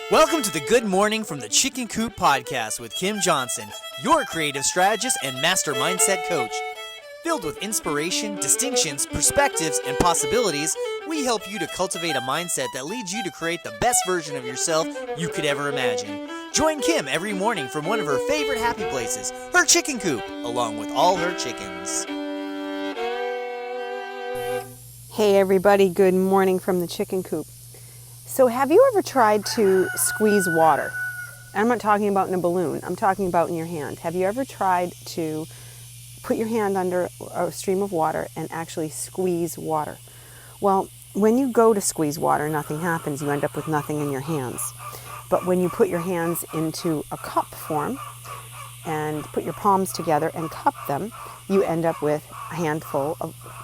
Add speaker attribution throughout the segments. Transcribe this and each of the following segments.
Speaker 1: Welcome to the Good Morning from the Chicken Coop podcast with Kim Johnson, your creative strategist and master mindset coach. Filled with inspiration, distinctions, perspectives, and possibilities, we help you to cultivate a mindset that leads you to create the best version of yourself you could ever imagine. Join Kim every morning from one of her favorite happy places, her chicken coop, along with all her chickens.
Speaker 2: Hey everybody, good morning from the Chicken Coop. So have you ever tried to squeeze water? I'm not talking about in a balloon, I'm talking about in your hand. Have you ever tried to put your hand under a stream of water and actually squeeze water? Well, when you go to squeeze water, nothing happens. You end up with nothing in your hands. But when you put your hands into a cup form and put your palms together and cup them, you end up with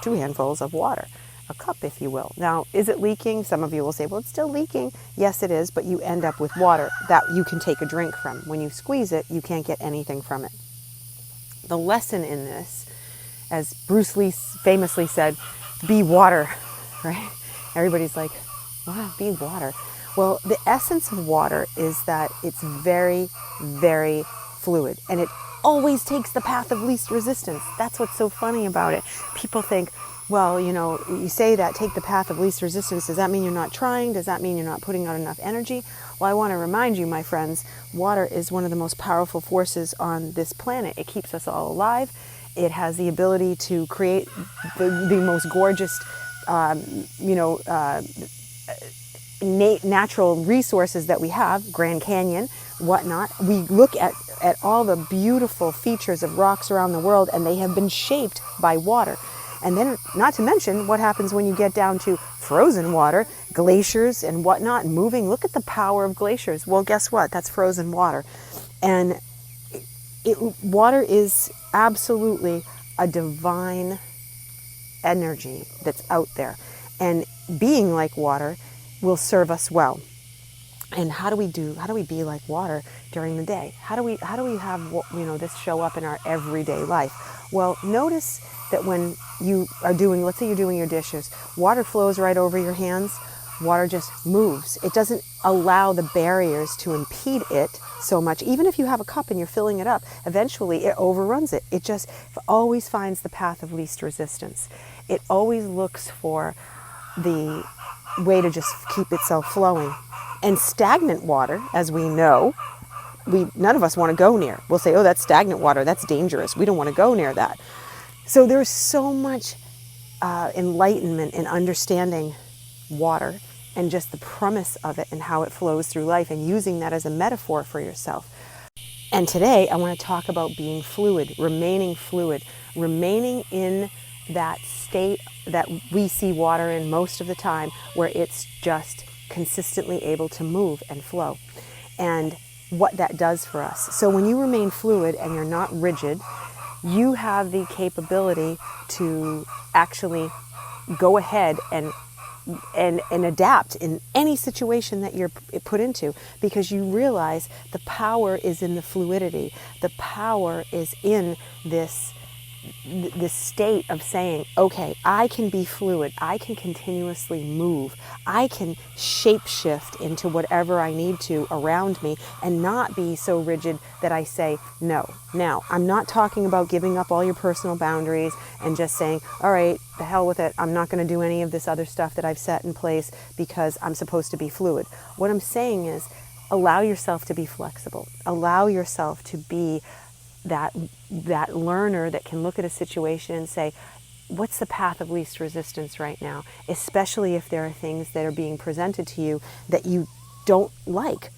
Speaker 2: two handfuls of water. A cup, if you will. Now, is it leaking? Some of you will say, well, it's still leaking. Yes, it is, but you end up with water that you can take a drink from. When you squeeze it, you can't get anything from it. The lesson in this, as Bruce Lee famously said, be water, right? Everybody's like, wow, be water. Well, the essence of water is that it's very, very fluid, and it always takes the path of least resistance. That's what's so funny about it. People think, well, you say that, take the path of least resistance. Does that mean you're not trying? Does that mean you're not putting out enough energy? Well, I want to remind you, my friends, water is one of the most powerful forces on this planet. It keeps us all alive. It has the ability to create the most gorgeous, natural resources that we have, Grand Canyon, whatnot. We look at all the beautiful features of rocks around the world, and they have been shaped by water. And then, not to mention, what happens when you get down to frozen water, glaciers and whatnot moving. Look at the power of glaciers. Well, guess what? That's frozen water. And water is absolutely a divine energy that's out there. And being like water will serve us well. And how do we be like water during the day? How do we have this show up in our everyday life? Well, notice that when you are let's say you're doing your dishes, water flows right over your hands. Water just moves. It doesn't allow the barriers to impede it so much. Even if you have a cup and you're filling it up, eventually it overruns it. It just always finds the path of least resistance. It always looks for the way to just keep itself flowing. And stagnant water, as we know, none of us want to go near. We'll say, oh, that's stagnant water. That's dangerous. We don't want to go near that. So there's so much enlightenment in understanding water and just the premise of it and how it flows through life and using that as a metaphor for yourself. And today I want to talk about being fluid, remaining in that state that we see water in most of the time, where it's just consistently able to move and flow, and what that does for us. So when you remain fluid and you're not rigid, you have the capability to actually go ahead and adapt in any situation that you're put into, because you realize the power is in the fluidity. The power is in this state of saying, okay, I can be fluid. I can continuously move. I can shape-shift into whatever I need to around me and not be so rigid that I say no. Now, I'm not talking about giving up all your personal boundaries and just saying, all right, the hell with it. I'm not going to do any of this other stuff that I've set in place because I'm supposed to be fluid. What I'm saying is, allow yourself to be flexible. Allow yourself to be that learner that can look at a situation and say, what's the path of least resistance right now? Especially if there are things that are being presented to you that you don't like.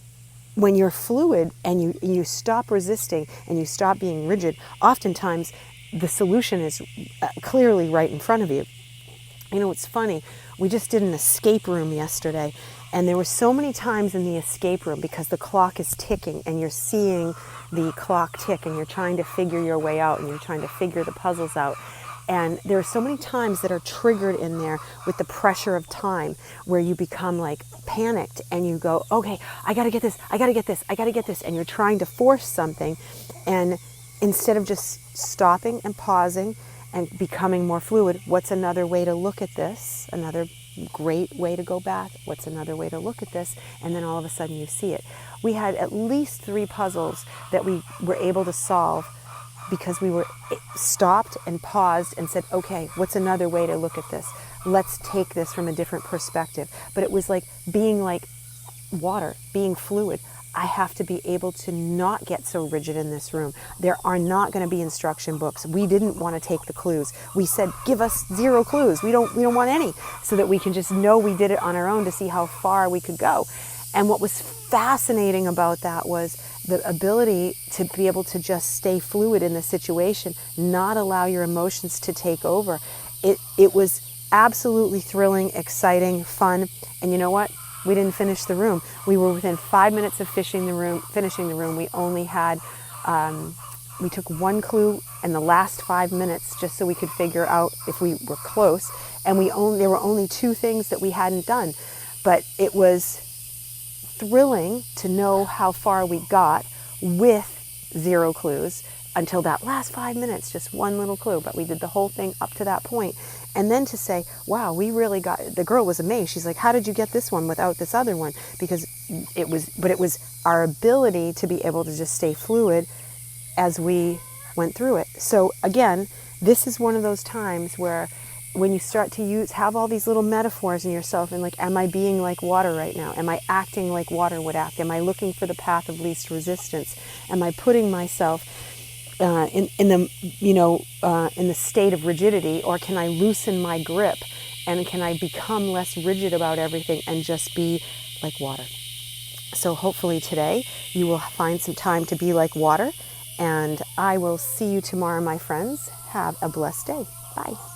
Speaker 2: When you're fluid and you stop resisting and you stop being rigid, oftentimes the solution is clearly right in front of you. It's funny. We just did an escape room yesterday, and there were so many times in the escape room, because the clock is ticking and you're seeing the clock tick and you're trying to figure your way out and you're trying to figure the puzzles out. And there are so many times that are triggered in there with the pressure of time, where you become like panicked and you go, okay, I got to get this, and you're trying to force something. And instead of just stopping and pausing and becoming more fluid, what's another way to look at this? Another great way to go back? What's another way to look at this? And then all of a sudden you see it. We had at least 3 puzzles that we were able to solve because we were stopped and paused and said, okay, what's another way to look at this? Let's take this from a different perspective. But it was like being like water, being fluid. I have to be able to not get so rigid in this room. There are not going to be instruction books. We didn't want to take the clues. We said, give us 0 clues. We don't want any, so that we can just know we did it on our own to see how far we could go. And what was fascinating about that was the ability to be able to just stay fluid in the situation, not allow your emotions to take over. It was absolutely thrilling, exciting, fun. And you know what? We didn't finish the room. We were within 5 minutes of finishing the room. We only had, we took 1 clue in the last 5 minutes just so we could figure out if we were close. And there were only 2 things that we hadn't done. But it was thrilling to know how far we got with 0 clues until that last 5 minutes, just 1 little clue. But we did the whole thing up to that point. And then to say, wow, we really got, the girl was amazed. She's like, how did you get this one without this other one? Because it was our ability to be able to just stay fluid as we went through it. So again, this is one of those times where when you start to have all these little metaphors in yourself and like, am I being like water right now? Am I acting like water would act? Am I looking for the path of least resistance? Am I putting myself in the state of rigidity, or can I loosen my grip and can I become less rigid about everything and just be like water? So hopefully today you will find some time to be like water, and I will see you tomorrow, my friends. Have a blessed day. Bye.